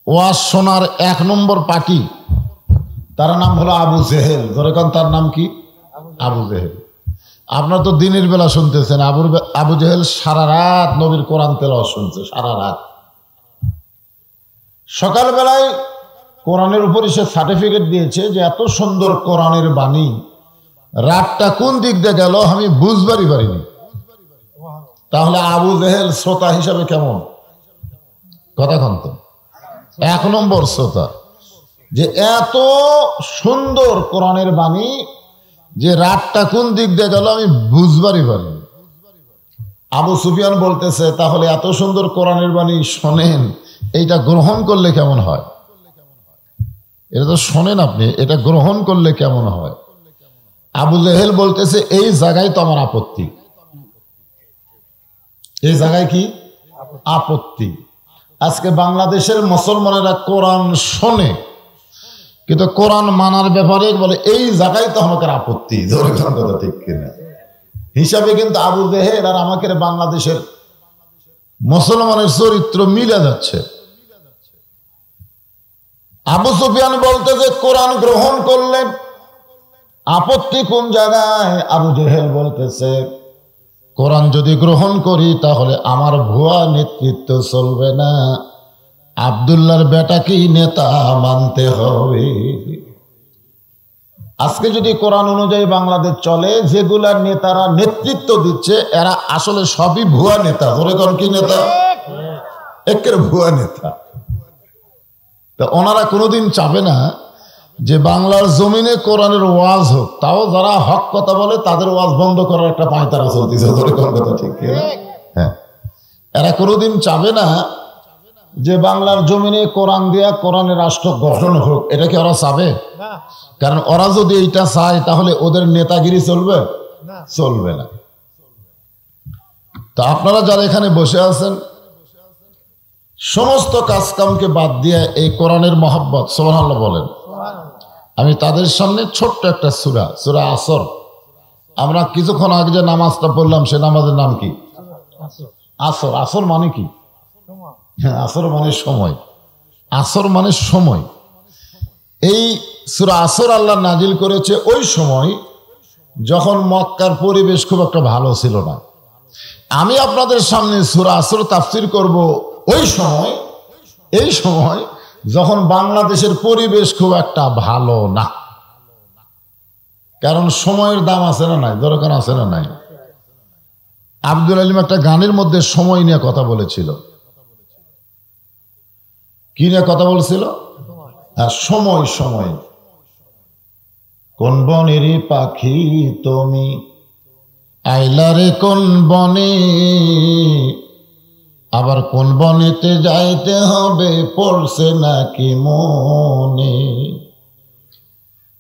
ওয়াজ শোনার 1 নম্বর পার্টি, তার নাম হলো আবু জেহেল। যেরকম তার নাম কি? আবু জেহেল। আপনার তো দিনের বেলা শুনতেছেন, আবু জেহেল সারা রাত নবীর কোরআন তেলাওয়াত শুনছে, সারা রাত। সকালবেলায় কোরআনের উপরে সে সার্টিফিকেট দিয়েছে যে এত সুন্দর কোরআনের বাণী, রাতটা কোন দিক দিয়ে গেল আমি বুঝবারই পারিনি। তাহলে আবু জেহেল শ্রোতা হিসাবে কেমন? কথা কন্ত 1 নম্বর শ্রোতা, যে এত সুন্দর কোরআনের বাণী যে রাতটা কোন দিক দিয়ে গেল আমি বুঝবারই পারিনি। আবু সুফিয়ান বলতেছে, তাহলে এত সুন্দর কোরআনের বাণী শোনেন, এইটা গ্রহণ করলে কেমন হয়? এটা তো শোনেন আপনি, এটা গ্রহণ করলে কেমন হয়? আবু জেহেল বলতেছে, এই জায়গায় তো আমার আপত্তি। এই জায়গায় কি আপত্তি? আজকে বাংলাদেশের মুসলমানেরা কোরআন শোনে, কিন্তু কোরআন মানার ব্যাপারে বলে এই জায়গায় তো আমাকে আপত্তি। কথা ঠিক কিনা? হিসাবে কিন্তু আবু জেহেল আর আমাকে বাংলাদেশের মুসলমানের চরিত্র মিলে যাচ্ছে। আবু সুফিয়ান বলতে যে কোরআন গ্রহণ করলেন আপত্তি কোন জায়গায়? আবু জেহেল বলতেছে, কোরআন যদি গ্রহণ করি তাহলে আমার ভুয়া নেতৃত্ব চলবে না, আব্দুল্লাহর বেটাকেই নেতা মানতে হবে। আজকে যদি কোরআন অনুযায়ী বাংলাদেশ চলে, যেগুলার নেতারা নেতৃত্ব দিচ্ছে এরা আসলে সবই ভুয়া নেতা। ধরে কোন কি নেতা? একের ভুয়া নেতা। তা ওনারা কোনোদিন চাবে না যে বাংলার জমিনে কোরআনের ওয়াজ হোক, তাও যারা হক কথা বলে তাদের ওয়াজ বন্ধ করার একটা পায়তারা চলতেছে। ঠিক হ্যাঁ, এরা কোনোদিন চাবে না যে বাংলার জমিনে কোরআন দিয়া কোরআনের রাষ্ট্র গঠন হোক। এটা কি ওরা চাবে? কারণ ওরা যদি এইটা চায় তাহলে ওদের নেতাগিরি চলবে? চলবে না। তা আপনারা যারা এখানে বসে আছেন, সমস্ত কাজকামকে বাদ দিয়ে এই কোরআনের মহব্বত, সুবহানাল্লাহ বলেন, আমি তাদের সামনে ছোট্ট একটা সূরা, সূরা আসর, আমরা কিছুক্ষণ আগে যে নামাজটা পড়লাম সে নামাজের নাম কি? আসর। আসর মানে কি? হ্যাঁ, আসর মানে সময়। আসর মানে সময়। এই সূরা আসর আল্লাহ নাজিল করেছে ওই সময় যখন মক্কার পরিবেশ খুব একটা ভালো ছিল না। আমি আপনাদের সামনে সূরা আসর তাফসীর করব ওই সময়, এই সময় যখন বাংলাদেশের পরিবেশ খুব একটা ভালো না। কারণ সময়ের দাম আছে না নাই? দরকার আছে না নাই? আব্দুল আলিম একটা গানের মধ্যে সময় নিয়ে কথা বলেছিল। কি নিয়ে কথা বলছিল? সময়। সময়। কোন বনের পাখি তুমি আইলারে কোন বনে, আবার কোন বনেতে যাইতে হবে পড়ছে নাকি মনে,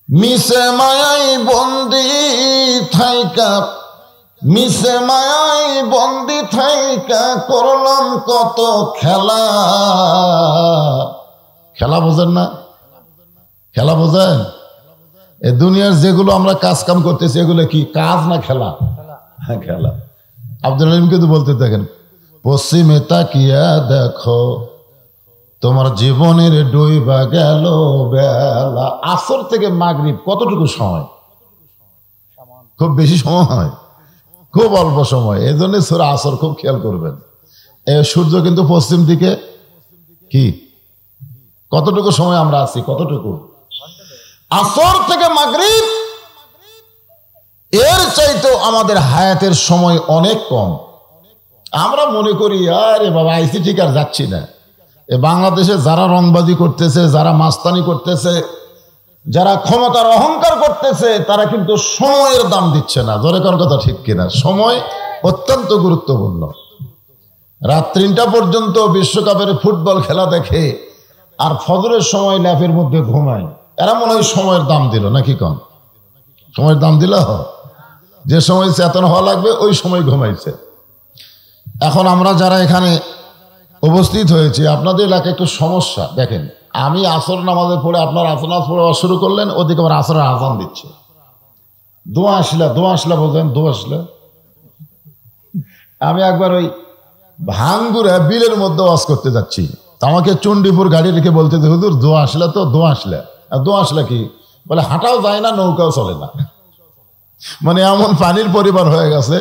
মিশে মায়াই বন্দি থাইকা, মিশে মায়াই বন্দি থাইকা করলাম কত খেলা। খেলা বোঝেন না? খেলা বোঝেন? এ দুনিয়ার যেগুলো আমরা কাজ কাম করতেছি এগুলো কি কাজ না খেলা? হ্যাঁ, খেলা। আব্দুল আলিম কিন্তু বলতে থাকেন, পশ্চিমে তাকিয়া দেখো তোমার জীবনের ডুইবা গেল বেলা। আসর থেকে মাগরিব কতটুকু সময়? খুব বেশি সময় হয়? খুব অল্প সময়। এই জন্য সূরা আসর খুব খেয়াল করবেন। সূর্য কিন্তু পশ্চিম দিকে কি কতটুকু সময় আমরা আছি? কতটুকু? আসর থেকে মাগরিব এর চাইতেও আমাদের হায়াতের সময় অনেক কম। আমরা মনে করি আরে বাবা আইসি ঠিক আর যাচ্ছি না। এ বাংলাদেশে যারা রংবাজি করতেছে, যারা মাস্তানি করতেছে, যারা ক্ষমতার অহংকার করতেছে, তারা কিন্তু সময়ের দাম দিচ্ছে না। ধরে কোন কথা ঠিক কিনা? সময় অত্যন্ত গুরুত্বপূর্ণ। রাত 3টা পর্যন্ত বিশ্বকাপের ফুটবল খেলা দেখে আর ফজরের সময় ল্যাপের মধ্যে ঘুমায়। এরা মনে হয় সময়ের দাম দিল নাকি? কন সময়ের দাম দিল? যে সময় চেতন হওয়া লাগবে ওই সময় ঘুমাইছে। এখন আমরা যারা এখানে উপস্থিত হয়েছি, আপনাদের এলাকায় একটু সমস্যা। দেখেন, আমি আসর নামাজে পড়ে আপনার আসর নামাজ পড়ে শুরু করলেন, ওদিকে আবার আসরের আজান দিচ্ছে। দোয়া আসলা বলবেন, দোয়া আসলা। আমি একবার ওই ভাঙ্গুরে বিলের মধ্যে ওয়াজ করতে যাচ্ছি, আমাকে চণ্ডীপুর গাড়ি রেখে বলতে যে হুজুর দোয়া আসলে তো দোয়া আসলে, আর দোয়া আসলে কি বলে, হাঁটাও যায় না, নৌকাও চলে না, মানে এমন পানির পরিবার হয়ে গেছে,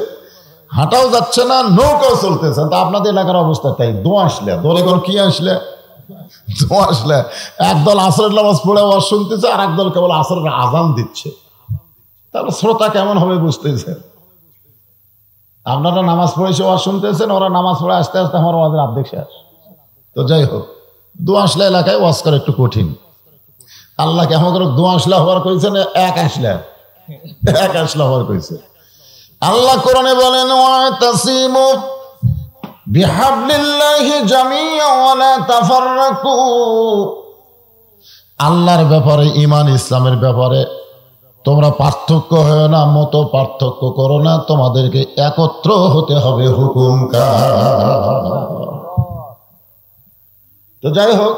হাঁটাও যাচ্ছে না, নৌকাও চলতেছে। তা আপনাদের এলাকার অবস্থা তাই। দোয়া আসলে দোলে কোন কি আসলে, দোয়া আসলে একদল আসরের নামাজ পড়ে ওয়াজ শুনতেছে, আর একদল কেবল আসরের আজান দিচ্ছে। তাহলে শ্রোতা কেমন হবে বুঝতেছেন? আপনারা নামাজ পড়েছে ওয়াজ শুনতেছেন, ওরা নামাজ পড়ে আস্তে আস্তে আমার ওয়াজের অর্ধেক শেষ। তো যাই হোক, দোয়া আসলে এলাকায় ওয়াজ করা একটু কঠিন। আল্লাহ কেমন করে দোয়া আসলে হওয়ার কইছেন, এক আসলে হওয়ার কইছে। আল্লাহ কোরআনে বলেন, ওয়াতাসিমু বিহাবলিল্লাহি জামিআন ওয়া লা তাফাররাকু। আল্লাহর ব্যাপারে, ঈমান ইসলামের ব্যাপারে তোমরা পার্থক্য হয় না, মত পার্থক্য করো না, তোমাদেরকে একত্র হতে হবে হুকুম তো যাই হোক,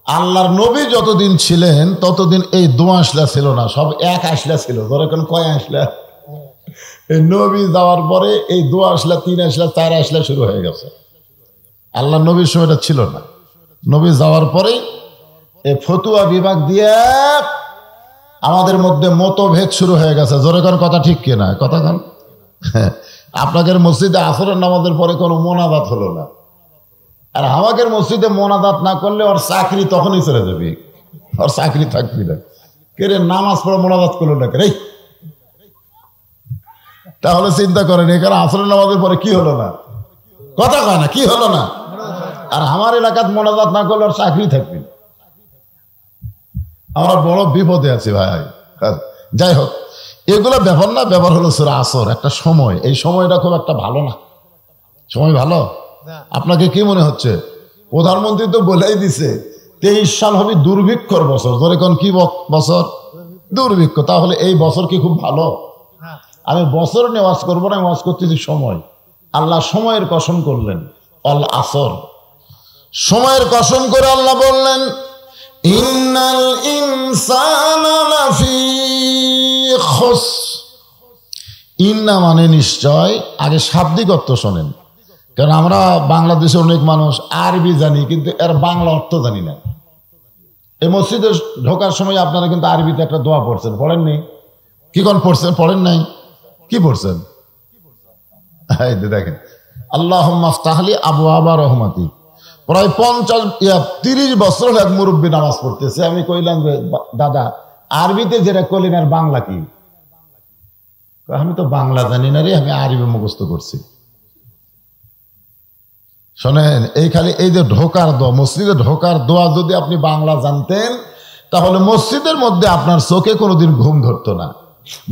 আল্লাহর নবী যতদিন ছিলেন ততদিন এই দোয়া আসলা ছিল না, সব এক আসলা ছিল। ধর এখন কয় আসলা? এই নবী যাওয়ার পরে এই দোয়া আসলা, 3 আসলা, 4 আসলা শুরু হয়ে গেছে। আল্লাহ নবীর সময়টা ছিল না। নবী যাওয়ার পরেই এই ফতুয়া বিভাগ দিয়ে আমাদের মধ্যে মতভেদ শুরু হয়ে গেছে। জোরে কোন কথা ঠিক কিনা? কথা কোন? আপনাদের মসজিদে আসরের নামাজের পরে কোনো মোনাজাত হলো না, আর আমাদের মসজিদে মোনাজাত না করলে ওর চাকরি তখনই চলে যাবে, ওর চাকরি থাকবি না। কে রে নামাজ পড়ে মোনাজাত করলো না রে? তাহলে চিন্তা করেন, এখানে আসরের নামাজের পরে কি হলো না? কথা কয় না, কি হলো না? আর আমার এলাকাত মোনাজাত না করলে ওর চাকরি থাকবে। আমরা বড় বিপদে আছি ভাই। যাই হোক, এগুলো ব্যাপার না, ব্যাপার হলো সূরা আসর একটা সময়। এই সময়টা খুব একটা ভালো না। সময় ভালো? আপনাকে কি মনে হচ্ছে? প্রধানমন্ত্রী তো বলেই দিছে 23 সাল হবে দুর্ভিক্ষর বছর। ধরে কোন কি বছর? দুর্ভিক্ষ। তাহলে এই বছর কি খুব ভালো? আমি বছর নিয়ে ওয়াজ করবো না, ওয়াজ করতেছি সময়। আল্লাহ সময়ের কসম করলেন, আল আসর, সময়ের কসম করে আল্লাহ বললেন, ইন্নাল ইনসানা লাফি খুসর। ইন্না মানে নিশ্চয়। আগে শাব্দিক অর্থ শোনেন, কারণ আমরা বাংলাদেশে অনেক মানুষ আরবি জানি কিন্তু এর বাংলা অর্থ জানি না। এই মসজিদে ঢোকার সময় আপনারা কিন্তু আরবিতে একটা দোয়া পড়ছেন, পড়েননি? কি কোন পড়ছেন? পড়েন নাই? কি পড়ছেন? দেখেন, আল্লাহুম্মা আফতাহলি আবওয়াবা রহমাতি। প্রায় 30 বছর এক মুরব্বী নামাজ পড়তেছে। আমি কইলাম যে দাদা, আরবিতে যেটা কইলেন আর বাংলা কি? আমি তো বাংলা জানি না রে, আমি আরবি মুখস্থ করছি। শোনেন, এই খালি এই যে ঢোকার দোয়া, মসজিদে ঢোকার দোয়া যদি আপনি বাংলা জানতেন, তাহলে মসজিদের মধ্যে আপনার চোখে কোনোদিন ঘুম ধরতো না।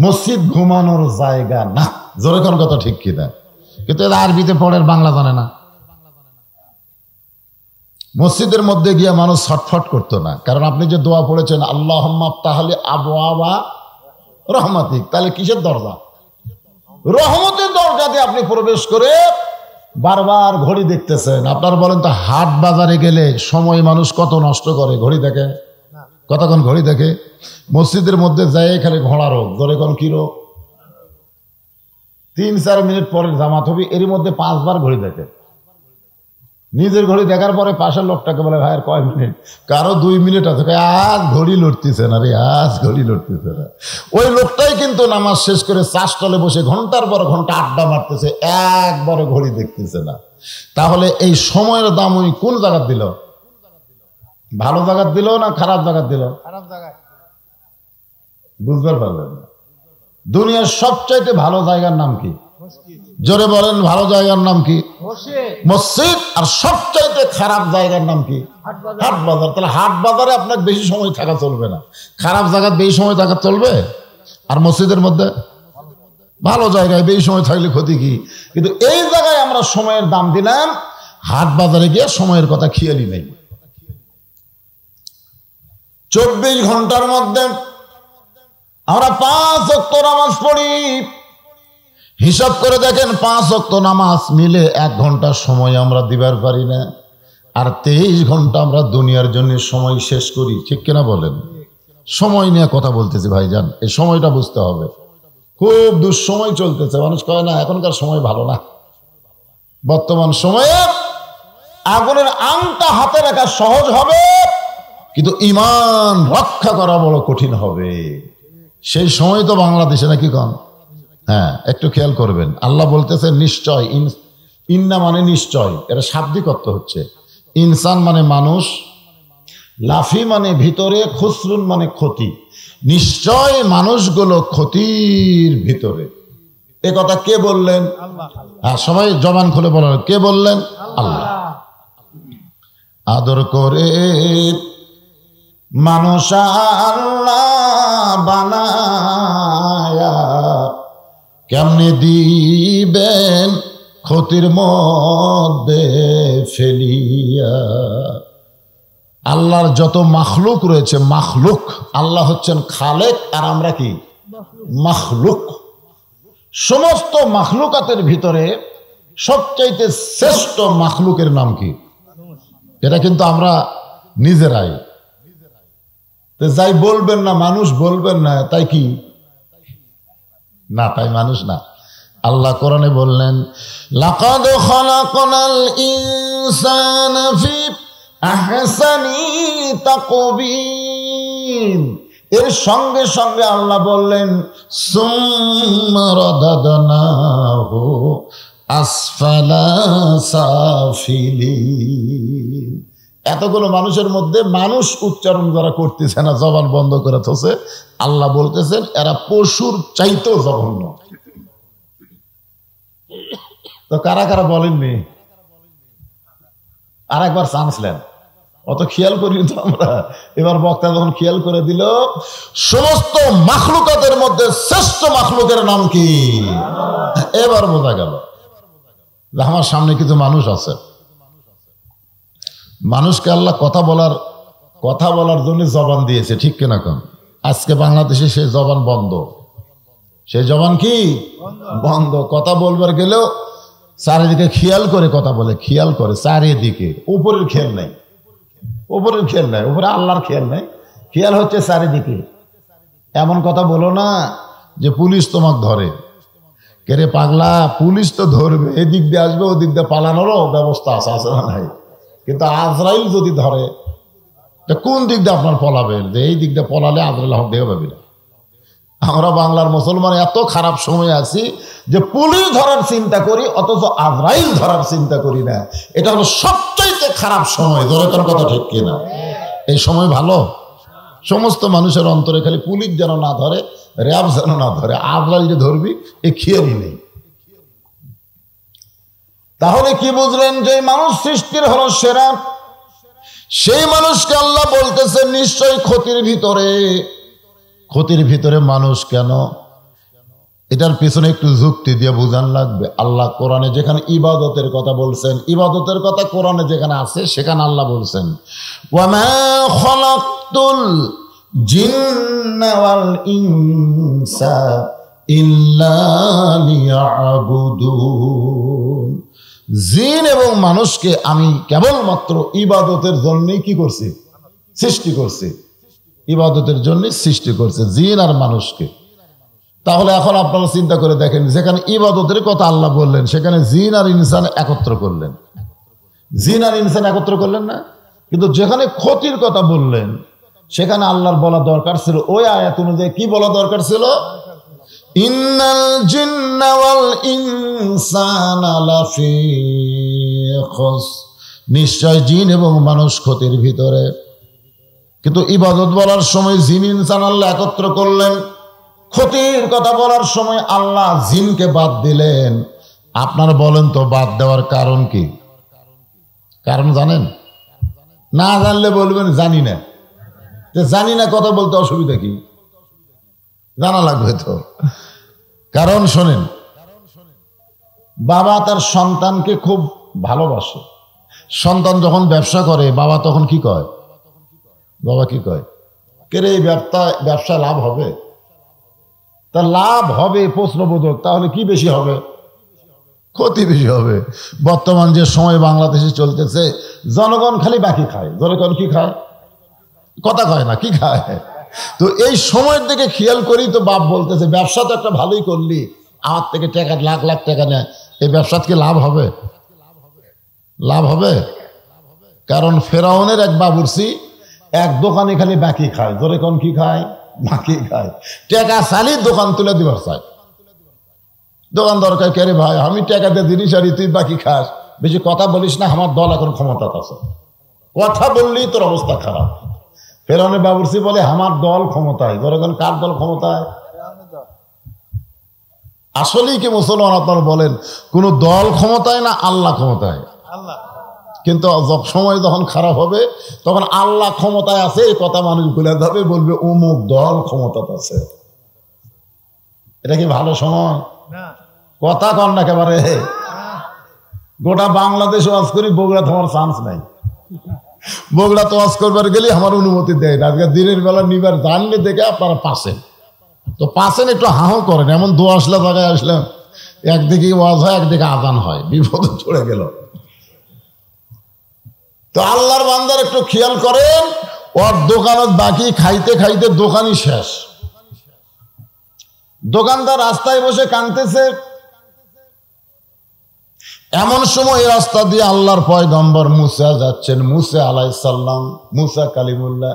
মসজিদ ঘুমানোর জায়গা না। জোরে কোন কথা ঠিক কিনা? কিন্তু এরা আরবিতে পড়ে, বাংলা জানে না। মসজিদের মধ্যে গিয়ে মানুষ ছটফট করতো না, কারণ আপনি যে দোয়া পড়েছেন আল্লাহুম্মা আফতাহলি আবওয়াবা রহমাতিক, তাহলে কিসের দরজা? রহমতের দরজা দিয়ে আপনি প্রবেশ করে বারবার ঘড়ি দেখতেছেন। আপনারা বলেন তো, হাট বাজারে গেলে সময় মানুষ কত নষ্ট করে? ঘড়ি দেখে? কতক্ষণ ঘড়ি দেখে? মসজিদের মধ্যে যায় খালি ঘোড়া রোগ। ধরে কোন কি রোগ? 3-4 মিনিট পরে জামাত হবে, এর মধ্যে 5 বার ঘড়ি দেখে। নিজের ঘড়ি দেখার পরে পাশের লোকটাকে বলে, ভাই আর কয় মিনিট? কারো 2 মিনিট আছে, আজ ঘড়ি লড়তেছে না রে, আজ ঘড়ি লড়তেছে না। ওই লোকটাই কিন্তু নামাজ শেষ করে চাষতলে বসে ঘন্টার পর ঘন্টা আড্ডা মারতেছে, একবারে ঘড়ি দেখতেছে না। তাহলে এই সময়ের দাম ওই কোন জায়গা দিল? ভালো জায়গা দিল না খারাপ জায়গা দিল? খারাপ জায়গায়। বুঝতে পারলেন? দুনিয়ার সবচাইতে ভালো জায়গার নাম কি? জোরে বলেন, ভালো জায়গার নাম কি? মসজিদ। আর সবচাইতে খারাপ জায়গার নাম কি? হাট বাজার। তাহলে হাট বাজারে আপনার বেশি সময় থাকা চলবে না, খারাপ জায়গায় বেশি সময় থাকা চলবে। আর মসজিদের মধ্যে ভালো জায়গায় বেশি সময় থাকলে ক্ষতি কি? কিন্তু এই জায়গায় আমরা সময়ের দাম দিলাম, হাট বাজারে গিয়ে সময়ের কথা খেয়ালই নেই। 24 ঘন্টার মধ্যে আমরা 5 ওয়াক্ত নামাজ পড়ি। হিসাব করে দেখেন, 5 ওয়াক্ত নামাজ মিলে 1 ঘন্টার সময় আমরা দিবার পারি না। আর 23 ঘন্টা আমরা দুনিয়ার জন্য সময় শেষ করি। ঠিক কিনা বলেন? সময় নিয়ে কথা বলতেছি ভাইজান, এই সময়টা বুঝতে হবে। খুব দুঃসময় চলতেছে। মানুষ কয় না এখনকার সময় ভালো না। বর্তমান সময়ে আগুনের আংটা হাতে রাখা সহজ হবে, কিন্তু ঈমান রক্ষা করা বড় কঠিন হবে। সেই সময় তো বাংলাদেশে নাকি কন? হ্যাঁ, একটু খেয়াল করবেন। আল্লাহ বলতেছে নিশ্চয়, ইন্না মানে নিশ্চয়, এটা শাব্দিক অর্থ হচ্ছে। ইনসান মানে মানুষ, লাফি মানে ভিতরে, খুসরুন মানে ক্ষতি। নিশ্চয় মানুষগুলো ক্ষতির ভিতরে। এ কথা কে বললেন? হ্যাঁ, সবাই জবান খুলে বলেন, কে বললেন? আল্লাহ। আদর করে মানুষ আল্লাহ বানায়া কেমনে দিবেন ক্ষতির মধ্যে ফেলিয়া। আল্লাহর যত মাখলুক রয়েছে, মাখলুক, আল্লাহ হচ্ছেন খালেক আর আমরা কি? মাখলুক। সমস্ত মাখলুকাতের ভিতরে সবচাইতে শ্রেষ্ঠ মাখলুকের নাম কি? এটা কিন্তু আমরা নিজেরাই, যাই বলবেন না, মানুষ বলবেন না, তাই কি না? তাই মানুষ না। আল্লাহ কোরআনে বললেন, লাকাদ খালাকনাল ইনসানা ফি আহসানি তাকবীম। এর সঙ্গে সঙ্গে আল্লাহ বললেন, সুম্মা রাদাদনাহু আসফালা সাফিলিন। এতগুলো মানুষের মধ্যে মানুষ উচ্চারণ যারা করতেছে না, জবান বন্ধ করে থসে, আল্লাহ বলতেছেন এরা পশুর চাইতেও জঘন্য। তো কারা কারা বলেননি? আর একবার চান্স নেন, অত খেয়াল করিনি তো আমরা। এবার বক্তা যখন খেয়াল করে দিল, সমস্ত মাখলুকাতের মধ্যে শ্রেষ্ঠ মাখলুকের নাম কি? এবার বোঝা গেল যে আমার সামনে কিছু মানুষ আছে। মানুষকে আল্লাহ কথা বলার জন্য জবান দিয়েছে, ঠিক কিনা কোন? আজকে বাংলাদেশে সেই জবান বন্ধ। সেই জবান কি বন্ধ? কথা বলবার গেলেও চারিদিকে খেয়াল করে কথা বলে, খেয়াল করে চারিদিকে। উপরের খেয়াল নাই, উপরের খেয়াল নাই, উপরে আল্লাহর খেয়াল নাই, খেয়াল হচ্ছে চারিদিকে। এমন কথা বলো না যে পুলিশ তোমাকে ধরে। কেরে পাগলা, পুলিশ তো ধরবে, এদিক দিয়ে আসবে, ওদিক দিয়ে পালানোরও ব্যবস্থা আছে, আছে না নাই? কিন্তু আজরাইল যদি ধরে, কোন দিক দিয়ে আপনার পলাবেন? যে এই দিক দিয়ে পলালে আজরাইল হক দেখে পাবি না। আমরা বাংলার মুসলমান এত খারাপ সময় আছি যে পুলিশ ধরার চিন্তা করি, অথচ আজরাইল ধরার চিন্তা করি না। এটা হলো সবচাইতে খারাপ সময়। দরকার কথা ঠিক কিনা? এই সময় ভালো? সমস্ত মানুষের অন্তরে খালি পুলিশ যেন না ধরে, র্যাব যেন না ধরে, আজরাইল যে ধরবি এ খেয়ালই নেই। তাহলে কি বুঝলেন? যে মানুষ সৃষ্টির হলো সেরা, সেই মানুষকে আল্লাহ বলতেছে নিশ্চয় ক্ষতির ভিতরে। ক্ষতির ভিতরে মানুষ কেন? এটার পিছনে একটু যুক্তি দিয়ে বুঝান লাগবে। আল্লাহ কোরআনে যেখানে ইবাদতের কথা বলছেন, ইবাদতের কথা কোরআনে যেখানে আছে সেখানে আল্লাহ বলছেন, ওয়ামা খালাকতুল জিন্না ওয়াল ইনসা ইল্লা লিয়াবুদুন। জিন এবং মানুষকে আমি কেবলমাত্র ইবাদতের জন্যই কি করছি? সৃষ্টি করছি। ইবাদতের জন্য সৃষ্টি করছে জিন আর মানুষকে। তাহলে এখন আপনারা চিন্তা করে দেখেন, যেখানে ইবাদতের কথা আল্লাহ বললেন সেখানে জিন আর ইনসান একত্র করলেন। জিন আর ইনসান একত্র করলেন না? কিন্তু যেখানে ক্ষতির কথা বললেন সেখানে আল্লাহর বলা দরকার ছিল, ওই আয়াত অনুযায়ী কি বলা দরকার ছিল? ইন্নাল জিন্না ওয়াল ইনসানা লাফি খুস। নিশ্চয় জিন এবং মানুষ ক্ষতির ভিতরে। কিন্তু ইবাদত বলার সময় জিন ইনসান আল্লাহ একত্র করলেন, ক্ষতির কথা বলার সময় আল্লাহ জিনকে বাদ দিলেন। আপনারা বলেন তো বাদ দেওয়ার কারণ কি? কারণ জানেন? না জানলে বলবেন জানি না। জানি না কথা বলতে অসুবিধা কি? জানা লাগবে তো। কারণ শোনেন, বাবা তার সন্তানকে খুব ভালোবাসে। সন্তান যখন ব্যবসা করে বাবা তখন কি কয়? বাবা কি কয়? কেরে এই ব্যবসা লাভ হবে? তা লাভ হবে প্রশ্নবোধক, তাহলে কি বেশি হবে? ক্ষতি বেশি হবে। বর্তমান যে সময় বাংলাদেশে চলতেছে, জনগণ খালি বাকি খায়। জনগণ কি খায়? কথা কয় না, কি খায়? তো এই সময়ের দিকে খেয়াল করি তো বাপ বলতেছে ব্যবসা তো একটা ভালোই করলি, আমার থেকে টাকা লাখ লাখ টাকা নেয়, এই ব্যবসা কি লাভ হবে? লাভ হবে? কারণ ফেরাউনের এক বাবুর্চি এক দোকানে খালি বাকি খায়, ধরে কোন কি খায়, বাকি খায়, টাকা চালি দোকান তুলে দিবার চায়। দোকান দরকার কে রে ভাই, আমি টাকা দিয়ে জিনিস আনি, তুই বাকি খাস, বেশি কথা বলিস না, আমার দল এখন ক্ষমতা আছে, কথা বললেই তোর অবস্থা খারাপ। ফেরাউনের বাবুর্চি বলে আমার দল ক্ষমতায়, ধরে কোন কার দল ক্ষমতায়? আসলেই কি মুসলমান আপনারা বলেন কোন দল ক্ষমতায় না আল্লাহ ক্ষমতায়? কিন্তু সময় যখন খারাপ হবে তখন আল্লাহ ক্ষমতায় আছে এই কথা মানুষ ভুলে যাবে, বলবে অমুক দল ক্ষমতাতে আছে। এটা কি ভালো সময়? কথা কন না একেবারে। গোটা বাংলাদেশ ওয়াজ করি, বগুড়া তোমার চান্স নাই। বগুড়া তো ওয়াজ করবার গেলে আমার অনুমতি দেয় না। আজকে দিনের বেলা নিবার জানলে দেখে আপনারা পাশেন, তো পাশেন একটু হাও করেন। এমন দোয়া আসলে জায়গায় আসলাম, একদিকে ওয়াজ হয় একদিকে আজান হয়, বিপদে চলে গেল। তো আল্লাহর বান্দার একটু খেয়াল করেন, ওর দোকানত বাকি খাইতে খাইতে দোকানই শেষ। দোকানদার রাস্তায় বসে কাঁদতেছে। এমন সময় এই রাস্তা দিয়ে আল্লাহর পয়গম্বর মুসা যাচ্ছেন, মুসা আলাইহিস সালাম, মুসা কালিমুল্লাহ।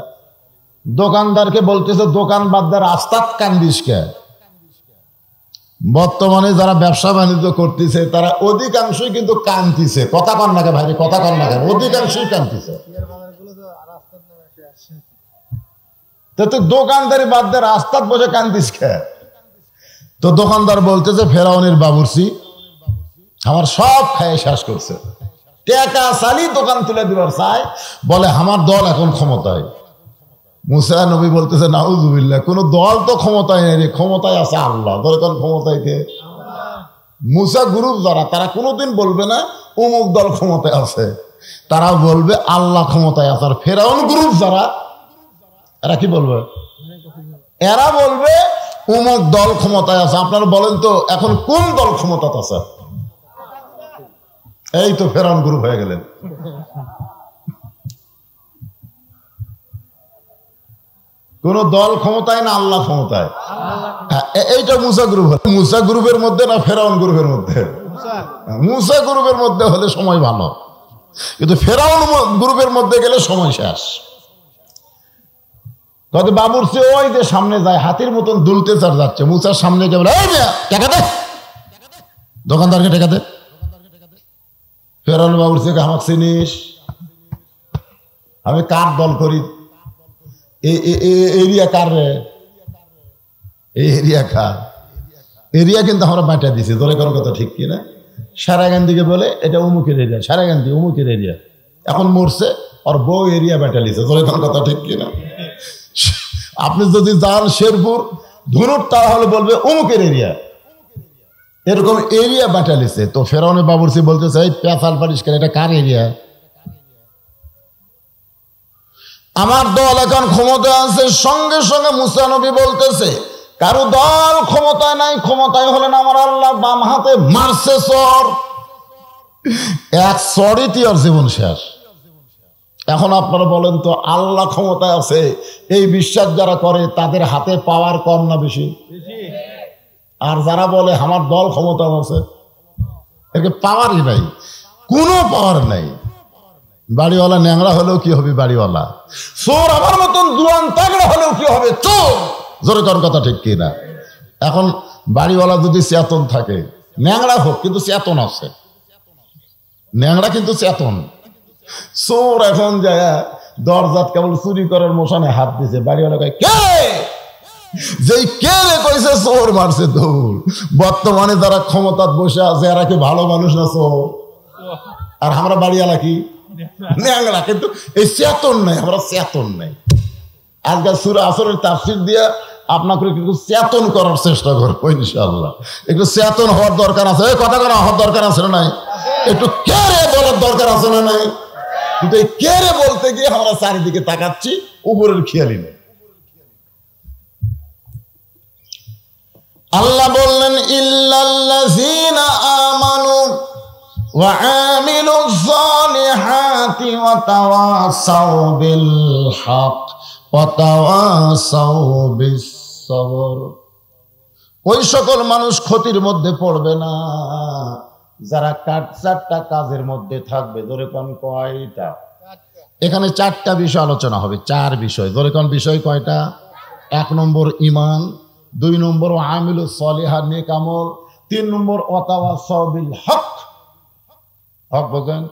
দোকানদারকে বলতেছে, দোকান বাদ দিয়ে রাস্তা কান্দিস কে? বর্তমানে যারা ব্যবসা বাণিজ্য করতেছে তারা অধিকাংশই কিন্তু কান্দিছে। কথা কন নাকে ভাই, কথা কন নাকে, অধিকাংশই কান্দিছে। তো দোকানদারি বাদ দিয়ে রাস্তা বসে কান্দিস কে? তো দোকানদার বলতেছে, ফেরাউনের বাবুর্চি আমার সব খায় শেষ করছে, টাকা চালি দোকান তুলে দিবার চায়, বলে আমার দল এখন ক্ষমতায়। মুসা নবী বলতেছে, নাউজুবিল্লাহ, কোন দল তো ক্ষমতায় নেই রে, ক্ষমতায় আছে আল্লাহ। দরকার ক্ষমতায় কে? মুসা গ্রুপ যারা, তারা কোনোদিন বলবে না অমুক দল ক্ষমতায় আছে, তারা বলবে আল্লাহ ক্ষমতায় আছে। আর ফেরাউন গ্রুপ যারা, এরা কি বলবে? এরা বলবে অমুক দল ক্ষমতায় আছে। আপনারা বলেন তো এখন কোন দল ক্ষমতায় আছে? এই তো ফেরাউন গ্রুপ হয়ে গেলেন। কোন দল ক্ষমতায় না আল্লাহ ক্ষমতায়? এইটা মুসা গ্রুপ। মুসা গ্রুপের মধ্যে না ফেরাউন গ্রুপের মধ্যে? মুসা গ্রুপের মধ্যে হলে সময় ভালো, কিন্তু ফেরাউন গ্রুপের মধ্যে গেলে সময় শেষ। বাবুর্চি ওই যে সামনে যায়, হাতির মতন দুলতে চার যাচ্ছে, মুসার সামনে গেলে টাকা দে, দোকানদারকে টাকা দে। ফেরাউন বাবুর্চিকে, আমাকে চিনিস? আমি কার দল করি? এরিয়া কার রে? এই এরিয়া কার? এরিয়া কিন্তু আমরা বাঁটা দিছি, ধরে কারো কথা ঠিক কিনা? সারাগান্ধীকে বলে এটা অমুকের এরিয়া, সারাগান্ধী অমুকের এরিয়া, এখন মরছে, আর বউ এরিয়া বাঁটা দিছে, ধরে কারো কথা ঠিক কিনা? আপনি যদি যান শেরপুর ধুনুর, তাহলে বলবে অমুকের এরিয়া, এরকম এরিয়া বাঁটা লিছে। তো ফেরাউনের বাবুর্চি বলতেছে, এই পেঁচাল পারিস কেন, এটা কার এরিয়া? আমার দল এখন ক্ষমতায় আছে। সঙ্গে সঙ্গে মুসা নবী বলতেছে, কারো দল ক্ষমতায় নাই, ক্ষমতায় হলেন আমার আল্লাহ। বাম হাতে মারছে চর, এক চরই তোর জীবন শেষ। এখন আপনারা বলেন তো, আল্লাহ ক্ষমতায় আছে এই বিশ্বাস যারা করে তাদের হাতে পাওয়ার কম না বেশি? আর যারা বলে আমার দল ক্ষমতা আছে, একে পাওয়ারই নাই, কোনো পাওয়ার নাই। বাড়িওয়ালা ন্যাংরা হলেও কি হবে বাড়িওয়ালা, চোর আমার মতন জুয়ান তাগড়া হলেও কি হবে চোর। জোরে তোর কথা ঠিক কিনা? এখন বাড়িওয়ালা যদি চেতন থাকে, ন্যাংরা হোক কিন্তু চেতন আছে, ন্যাংরা কিন্তু চেতন। চোর এখন যায় দরজাত কেবল চুরি করার মোশনে হাত দিছে, বাড়িওয়ালা কয় কে? যেই কে রে কইছে চোর মারছে দৌড়। বর্তমানে যারা ক্ষমতায় বসে আছে এরা কি ভালো মানুষ না চোর? আর আমরা বাড়িওয়ালা কি ন্যাংরা, কিন্তু এই চেতন নাই, আমরা চেতন নাই। আজকাল সূরা আসরের তাফসীর দিয়ে আপনাকে একটু চেতন করার চেষ্টা করবো ইনশাআল্লাহ। একটু চেতন হওয়ার দরকার আছে, কথা করা হওয়ার দরকার আছে না নাই? একটু কে রে বলার দরকার আছে না নাই? কিন্তু এই কে রে বলতে গিয়ে আমরা চারিদিকে তাকাচ্ছি, উপরের খেয়ালি নেই। আল্লাহ বললেন, ইল্লাল্লাযীনা আমানু ওয়া আমিলুস সালিহাতি ওয়া তাওয়াসাউ বিল হক ওয়া তাওয়াসাউ বিস সবর। ওই সকল মানুষ ক্ষতির মধ্যে পড়বে না যারা চারটা কাজের মধ্যে থাকবে। ধরে কোন কয়টা? এখানে 4টা বিষয় আলোচনা হবে, 4 বিষয়। ধরে কোন বিষয় কয়টা? 1 নম্বর ঈমান, 2 নম্বর আমিলুস সলিহাত নেক আমল, 3 নম্বর ওয়াতাওয়াসাউ বিল হক। হক বোঝেন?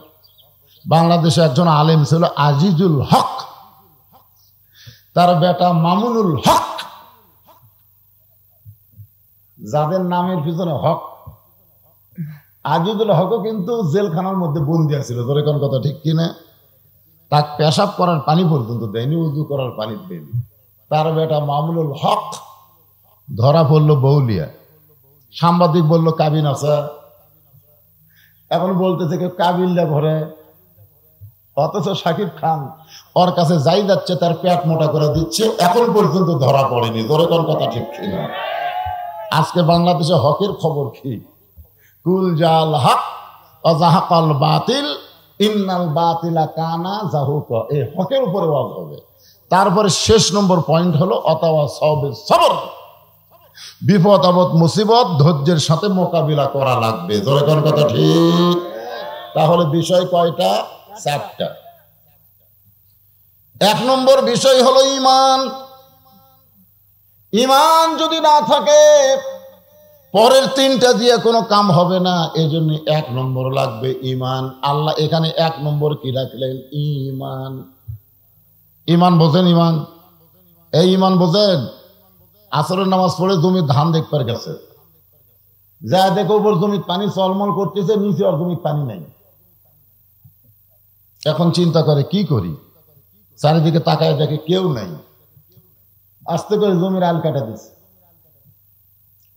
বাংলাদেশে একজন আলেম ছিল আজিজুল হক, তার বেটা মামুনুল হক। যাদের নামের পিছনে হক, আজিজুল হকও কিন্তু জেলখানার মধ্যে বন্দী আছিল। ধরে কোন কথা ঠিক কিনা? তার পেশাব করার পানি পর্যন্ত দেয়নি, উজু করার পানি দেয়নি। তার বেটা মামুনুল হক ধরা পড়লো বউলিয়া। সাংবাদিক বলল কাবিন আছে, এখন বলতেছে কেউ কাবিলটা ঘরে, অথচ শাকিব খান ওর কাছে যাই যাচ্ছে তার পেট মোটা করে দিচ্ছে, এখন পর্যন্ত ধরা পড়েনি। ধরে কোন কথা ঠিক কিনা? আজকে বাংলাদেশে হকের খবর কি? কুল জাল হক অজাহাকাল বাতিল ইন্নাল বাতিলা কানা জাহুকা। এই হকের উপরে ওয়াজ হবে। তারপরে শেষ নম্বর পয়েন্ট হলো ওয়াতাওয়াসাউ বিস সবর। বিপদ আপদ মুসিবত ধৈর্যের সাথে মোকাবিলা করা লাগবে। ধরে কোন কথা ঠিক? তাহলে বিষয় কয়টা? 4টা। 1 নম্বর বিষয় হলো ঈমান। ঈমান যদি না থাকে পরের 3টা দিয়ে কোনো কাম হবে না। এজন্য 1 নম্বর লাগবে ঈমান। আল্লাহ এখানে 1 নম্বর কি রাখলেন? ঈমান। ঈমান বোঝেন? ঈমান, এই ঈমান বোঝেন? আসরের নামাজ পড়ে জমির ধান দেখবার গেছে, যা দেখো উপর জমির পানি চলমল করতেছে, নিচে আর জমির পানি নাই। এখন চিন্তা করে কি করি, চারিদিকে তাকায় দেখে কেউ নাই, আস্তে করে জমির আল কাটা দিচ্ছে।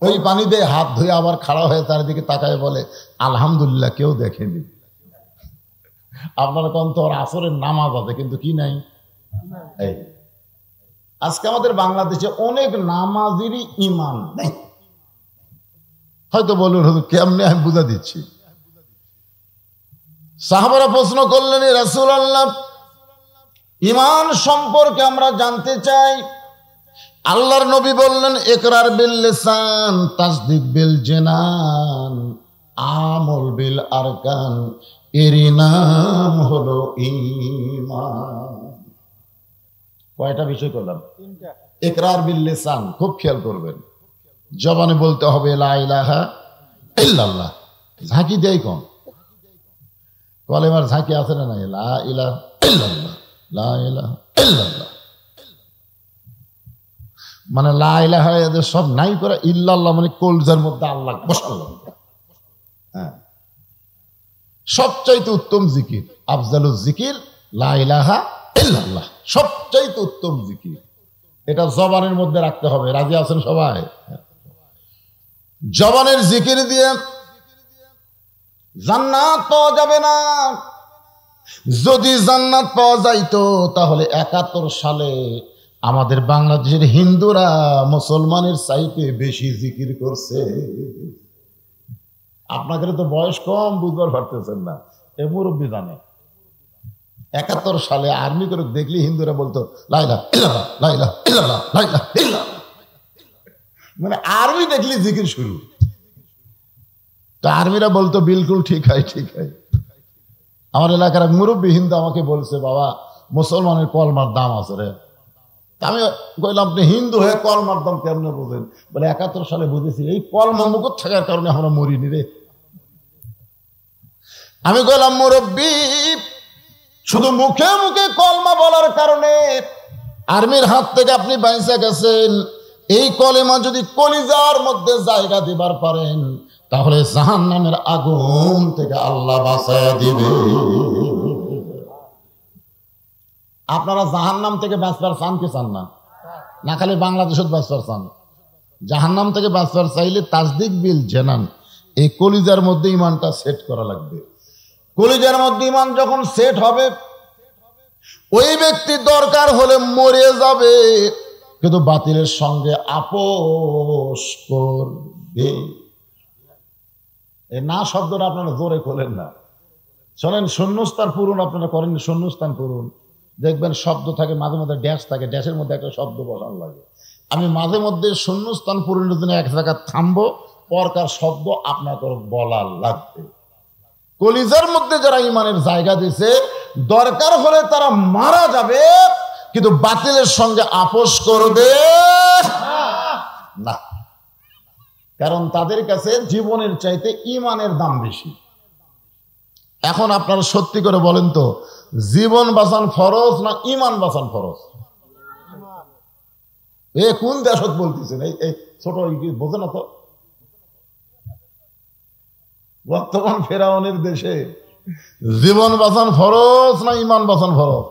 ওই পানি দিয়ে হাত ধুয়ে আবার খাড়া হয়ে চারিদিকে তাকায় বলে আলহামদুলিল্লাহ কেউ দেখেনি। আপনার কোন তো আসরের নামাজ আছে কিন্তু কি নাই। এই আজকে আমাদের বাংলাদেশে অনেক নামাজেরই ঈমান নেই। হয়তো বলুন কেমনে, আমি বুঝা দিচ্ছি। সাহাবারা প্রশ্ন করলেন, রাসূলুল্লাহ ঈমান সম্পর্কে আমরা জানতে চাই। আল্লাহর নবী বললেন ইকরার বিল লিসান তাসদিক বিল জিনান আমল বিল আরকান, এরই নাম হলো ঈমান। কয়টা বিষয় করলাম? 3টা। ইকরার বিল লিসান, খুব খেয়াল করবেন। জবানে বলতে হবে লা ইলাহা ইল্লাল্লাহ। ঝাঁকি দেয় কম, কলেমার ঝাঁকি আছে না নাই? লা ইলাহা ইল্লাল্লাহ, লা ইলাহা ইল্লাল্লাহ। মানে লা ইলাহা এদের সব নাই করে, ইল্লাল্লাহ মানে কলজার মধ্যে আল্লাহ বসাল্লাহ। হ্যাঁ, সবচাইতে উত্তম জিকির, আফজালুজ জিকির লা ইলাহা ইল্লাল্লাহ, সবচাইতে উত্তম জিকির। এটা জবানের মধ্যে রাখতে হবে। রাজি আছেন সবাই? জবানের জিকির দিয়ে জান্নাত পাওয়া যাবে না। যদি জান্নাত পাওয়া যাইতো তাহলে 71 সালে আমাদের বাংলাদেশের হিন্দুরা মুসলমানের চাইতে বেশি জিকির করছে। আপনাদের তো বয়স কম, বুঝবার পারতেছেন না। এ মুরব্বী জানে 71 সালে আর্মি করে দেখলি হিন্দুরা বলতো লা ইলাহা ইল্লাল্লাহ, লা ইলাহা ইল্লাল্লাহ, লা ইলাহা ইল্লাল্লাহ। মানে আর্মি দেখলি জিকির শুরু। তো আর্মিরা বলতো বিলকুল ঠিক হয়, ঠিক হয়। আমার এলাকার এক মুরব্বী হিন্দু আমাকে বলছে, বাবা মুসলমানের কলমার দাম আছে রে। আমি বললাম আপনি হিন্দু হয়ে কলমার দাম কেমনে বোঝেন? বলে 71 সালে বুঝেছি, এই কলমা মুকুট থাকার কারণে আমরা মরিনি রে। আমি বললাম মুরব্বী শুধু মুখে মুখে কলমা বলার কারণে আর্মির হাত থেকে আপনি বাইসা গেছেন। এই কলেমা যদি কলিজার মধ্যে জায়গা দিবার পারেন তাহলে জাহান্নামের আগুন থেকে আল্লাহ বাঁচায়া দিবে। আপনারা জাহান্নাম থেকে বাঁচবার চান কি চান না? না খালি বাংলাদেশত বাঁচবার চান? জাহান্নাম থেকে বাঁচবার চাইলে তাসদিক বিল জেনান, এই কলিজার মধ্যে ইমানটা সেট করা লাগবে। কলিজার মধ্যে ইমান যখন সেট হবে, ওই ব্যক্তি দরকার হলে মরে যাবে কিন্তু বাতিলের সঙ্গে আপোষ করবে। এই না শব্দটা আপনারা জোরে খোলেন না, শোনেন। শূন্যস্থান পূরণ আপনারা করেন, শূন্যস্থান পূরণ দেখবেন শব্দ থাকে, মাঝে মধ্যে ড্যাশ থাকে, ড্যাশের মধ্যে একটা শব্দ বসানো লাগে। আমি মাঝে মধ্যে শূন্যস্থান পূরণের জন্য এক জায়গায় থামবো, পরকার শব্দ আপনাকে বলা লাগবে। কলিজার মধ্যে যারা ইমানের জায়গা দিয়েছে দরকার হলে তারা মারা যাবে, কিন্তু বাতিলের সঙ্গে আপোষ করবে না। কারণ তাদের কাছে জীবনের চাইতে ঈমানের দাম বেশি। এখন আপনারা সত্যি করে বলেন তো, জীবন বাঁচান ফরজ না ঈমান বাঁচান ফরজ? এ কোন দেশত বলতেছেন? এই ছোট বোঝে না তো? বর্তমান ফেরাউনের দেশে জীবন বাঁচান ফরজ না ঈমান বাঁচান ফরজ?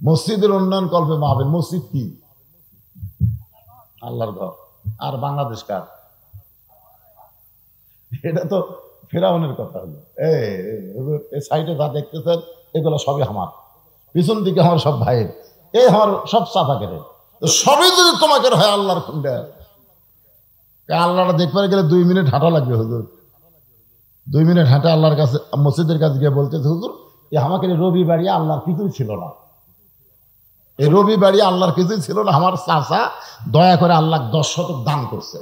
মসজিদের উন্নয়ন কল্পে মাহফিল। মসজিদ কি? আল্লাহর ঘর। আর বাংলাদেশ কার? এটা তো ফেরাউনের কথা হলো। এই সাইডে যা দেখতেছেন এগুলো সবই আমার, পিছন দিকে আমার সব ভাইয়ের, এই আমার সব চাপা কেটে। তো সবই যদি তোমাকে হয় আল্লাহর খুঁড়ে, আল্লাহটা দেখতে গেলে 2 মিনিট হাঁটা লাগবে হুজুর। 2 মিনিট হাঁটা আল্লাহর কাছে, মসজিদের কাছে গিয়ে বলতেছে, হুজুর আমাকে রবি বাড়ি আল্লাহর কিছুই ছিল না, এই রবি বাড়ি আল্লাহর কিছুই ছিল না, আমার চাচা দয়া করে আল্লাহ 10 শতক দান করছে,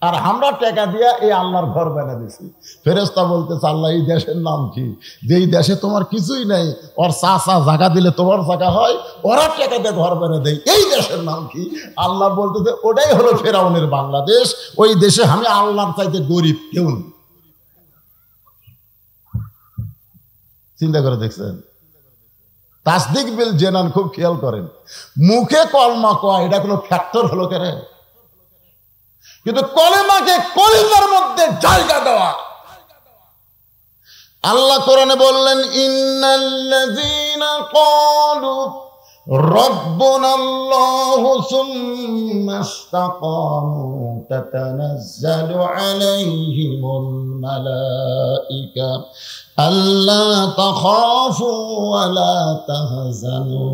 আর আমরা টাকা দিয়া এই আল্লাহর ঘর বানা দিছি। ফেরেশতা বলতেছে, আল্লাহ এই দেশের নাম কি? যেই দেশে তোমার কিছুই নাই, ওর চাচা জায়গা দিলে তোমার জায়গা হয়, ওরা টাকা দিয়ে ঘর বানা দেয়, এই দেশের নাম কি? আল্লাহ বলতেছে, ওটাই হলো ফেরাউনের বাংলাদেশ। ওই দেশে আমি আল্লাহর চাইতে গরিব কেউ নেই। চিন্তা করে দেখছেন? তাসদিক বিল জেনান, খুব খেয়াল করেন। মুখে কলমা কয়, এটা কোনো ফ্যাক্টর হলো কেন? কিন্তু কলেমাকে কলিজার মধ্যে জায়গা দেওয়া। আল্লাহ কোরআনে বললেন, ইন্নাল্লাযীনা ক্বালু রাব্বুনাল্লাহু সুম্মা ইসতাকামু তাতানাজ্জালু আলাইহিমুল মালাঈকা আল্লা তাখাফু ওয়া লা তাহজানু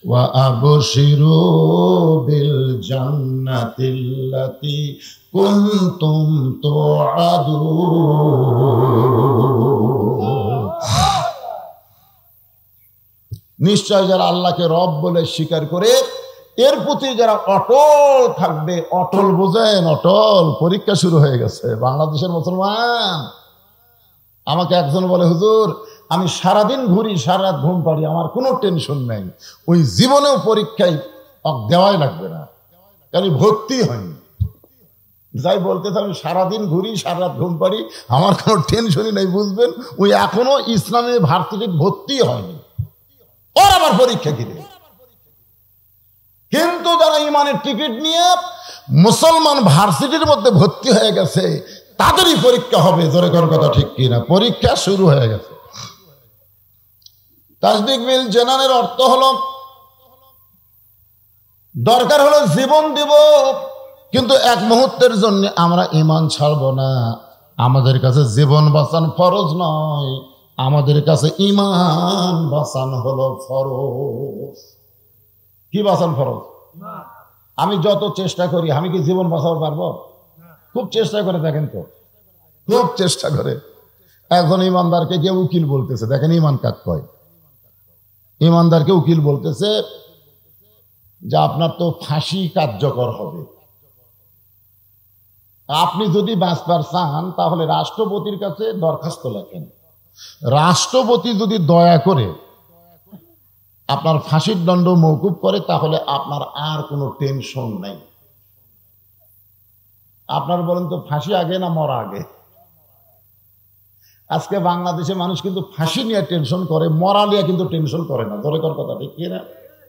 ওয়া আবশিরু বিল জান্নাতিল্লাতী কুনতুম তুআদুন। নিশ্চয় যারা আল্লাহকে রব বলে স্বীকার করে, এর প্রতি যারা অটল থাকবে, অটল বোঝেন, অটল। পরীক্ষা শুরু হয়ে গেছে বাংলাদেশের মুসলমান। আমাকে একজন বলে, হুজুর আমি সারাদিন ঘুরি, সারা রাত ঘুম পাড়ি, আমার কোনো টেনশন নাই, ওই জীবনেও পরীক্ষায় দেওয়াই লাগবে না, কারণ ভর্তি হয়নি। যাই বলতেছে, আমি সারাদিন ঘুরি, সারা রাত ঘুম পাড়ি, আমার কোনো টেনশনই নাই, বুঝবেন ওই এখনো ইসলামী ভার্সিটির ভর্তি হয়নি, ওর আবার পরীক্ষা কি দেবে? কিন্তু যারা ইমানের টিকিট নিয়ে মুসলমান ভার্সিটির মধ্যে ভর্তি হয়ে গেছে, তাদেরই পরীক্ষা হবে। জোরে কোন কথা ঠিক কিনা? পরীক্ষা শুরু হয়ে গেছে। তাসদিক বিল জানানের অর্থ হলো, দরকার হলো জীবন দিব, কিন্তু এক মুহূর্তের জন্য আমরা ঈমান ছাড়ব না। আমাদের কাছে জীবন বাঁচান ফরজ নয়, আমাদের কাছে ঈমান বাঁচান হলো ফরজ। কি বাঁচান ফরজ? আমি যত চেষ্টা করি, আমি কি জীবন বাঁচাতে পারবো? খুব চেষ্টা করে দেখেন তো, খুব চেষ্টা করে। একজন ইমানদারকে গিয়ে উকিল বলতেছে, দেখেন ইমান কাক কয়, ইমানদারকে উকিল বলতেছে যে আপনার তো ফাঁসি কার্যকর হবে, আপনি যদি বাঁচবার চান তাহলে রাষ্ট্রপতির কাছে দরখাস্ত লেখেন, রাষ্ট্রপতি যদি দয়া করে আপনার ফাঁসির দণ্ড মওকুফ করে, তাহলে আপনার আর কোনো টেনশন নাই। আপনার বলেন তো, ফাঁসি আগে না মরা আগে? আজকে বাংলাদেশে মানুষ কিন্তু ফাঁসি নিয়ে টেনশন করে, মরা নিয়ে কিন্তু টেনশন করে না। ধরে কর কথা ঠিক কিনা?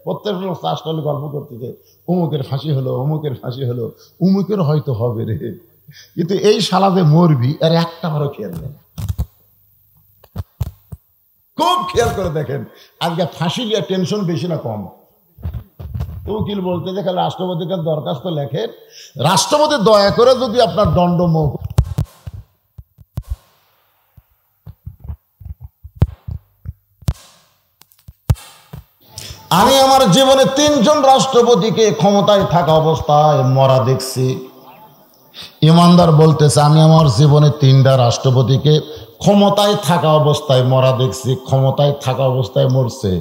প্রত্যেক লোক চাষটালে গল্প করতেছে, অমুকের ফাঁসি হলো, অমুকের ফাঁসি হলো, অমুকের হয়তো হবে রে, কিন্তু এই শালা যে মরবি এর একটা বারও খেয়াল নেই। খুব খেয়াল করে দেখেন, আজকে ফাঁসি নিয়ে টেনশন বেশি না কম? উকিল বলতে দেখে রাষ্ট্রপতিকে দরখাস্ত লেখেন, রাষ্ট্রপতি দয়া করে যদি আপনার দণ্ড মওকুফ। আমি আমার জীবনে 3 জন রাষ্ট্রপতিকে ক্ষমতায় থাকা অবস্থায় মরা দেখছি। ইমানদার বলতেছে, আমি আমার জীবনে 3টা রাষ্ট্রপতিকে ক্ষমতায় থাকা অবস্থায় মরা দেখছি। ক্ষমতায় থাকা অবস্থায় মরছে,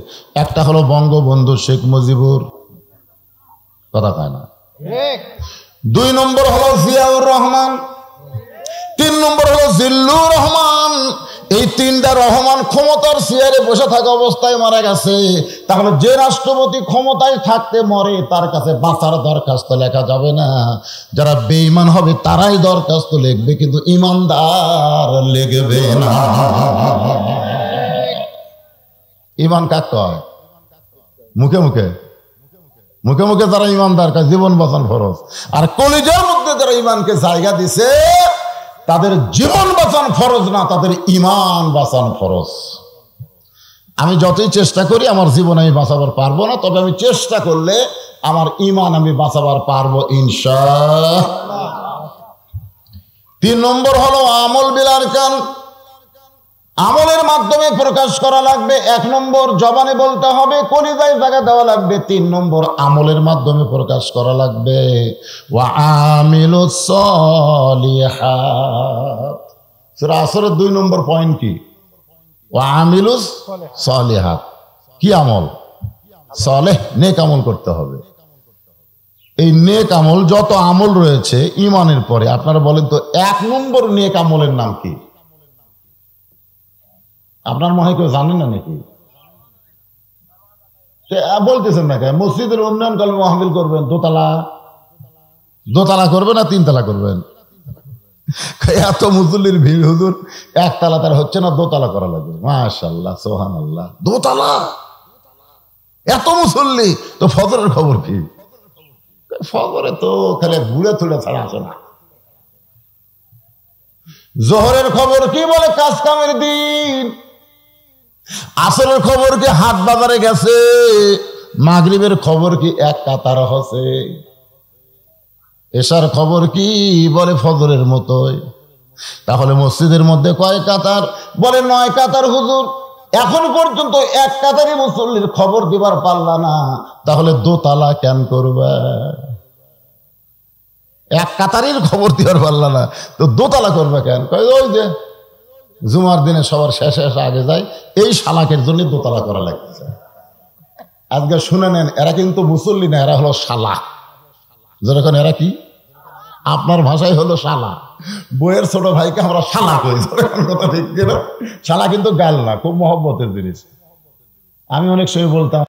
একটা হলো বঙ্গবন্ধু শেখ মুজিবুর, কথা কয় না। 2 নম্বর হলো জিয়াউর রহমান, 3 নম্বর হলো জিল্লুর রহমান। এই 3টা রহমান ক্ষমতার চেয়ারে বসে থাকা অবস্থায় মারা গেছে। তাহলে যে রাষ্ট্রপতি ক্ষমতায় থাকতে মরে তার কাছে বাঁচার দরখাস্ত লেখা যাবে না। যারা বেঈমান হবে তারাই দরখাস্ত লিখবে, কিন্তু ইমানদার লিখবে না। ইমান কাক কয়? মুখে মুখে মুখে মুখে যারা ইমানদার কাজ জীবন বাঁচানো ফরজ, আর কলিজার মধ্যে যারা ইমানকে জায়গা দিছে তাদের জীবন বাঁচান ফরজ না, তাদের ইমান বাঁচান ফরজ। আমি যতই চেষ্টা করি আমার জীবন আমি বাঁচাবার পারবো না, তবে আমি চেষ্টা করলে আমার ইমান আমি বাঁচাবার পারবো ইনশাআল্লাহ। 3 নম্বর হলো আমল বিল আরকান। আমলের মাধ্যমে প্রকাশ করা লাগবে। 1 নম্বর জবানে বলতে হবে, কলিজায় জায়গা দেওয়া লাগবে। 3 নম্বর আমলের মাধ্যমে প্রকাশ করা লাগবে। ওয়া আমিলুস সলিহাত। সূরা আসরের 2 নম্বর পয়েন্ট কি? ওয়া আমিলুস সলিহাত। কি আমল? সলেহ, নেক আমল করতে হবে। এই নেক আমল, যত আমল রয়েছে ঈমানের পরে, আপনারা বলেন তো 1 নম্বর নেক আমলের নাম কি? আপনার মনে হয় কেউ জানেন না নাকি? বলতেছেন না কেন? মসজিদের উন্নয়ন কালে মাহফিল করবেন, দোতলা করবেন না 3 তলা করবেন? এত মুসল্লির ভিড় হুজুর, 1 তলা তার হচ্ছে না, 2 তলা করা লাগবে। মাশাআল্লাহ, সুবহানাল্লাহ, 2 তলা! এত মুসল্লি, তো ফজরের খবর কি? ফজরে তো খালি ঘুরে তুলে ছাড়া আসে না। জোহরের খবর কি? বলে কাজ কামের দিন। আসরের খবর কি? হাট বাজারে গেছে। মাগরিবের খবর কি? 1 কাতার হচ্ছে। এশার খবর কি? বলে ফজরের মতোই। তাহলে মসজিদের মধ্যে কয় কাতার? বলে 9 কাতার হুজুর। এখন পর্যন্ত 1 কাতারই মুসল্লির খবর দিবার পারলা না, তাহলে 2 তলা কেন করবে? 1 কাতারের খবর দিবার পারলা না, তো 2 তলা করবে কেন? ওই যে জুমার দিনে সবার শেষে আগে যায়, এই শালাকের জন্য 2 তলা করা লাগছে। আজকে শুনে নেন, এরা কিন্তু মুসল্লি না, এরা হলো শালা। যেরকম এরা কি? আপনার ভাষায় হলো শালা। বইয়ের ছোট ভাইকে আমরা শালা কই, কথা ঠিক কিনা? শালা কিন্তু গাল না, খুব মহব্বতের জিনিস। আমি অনেক সময় বলতাম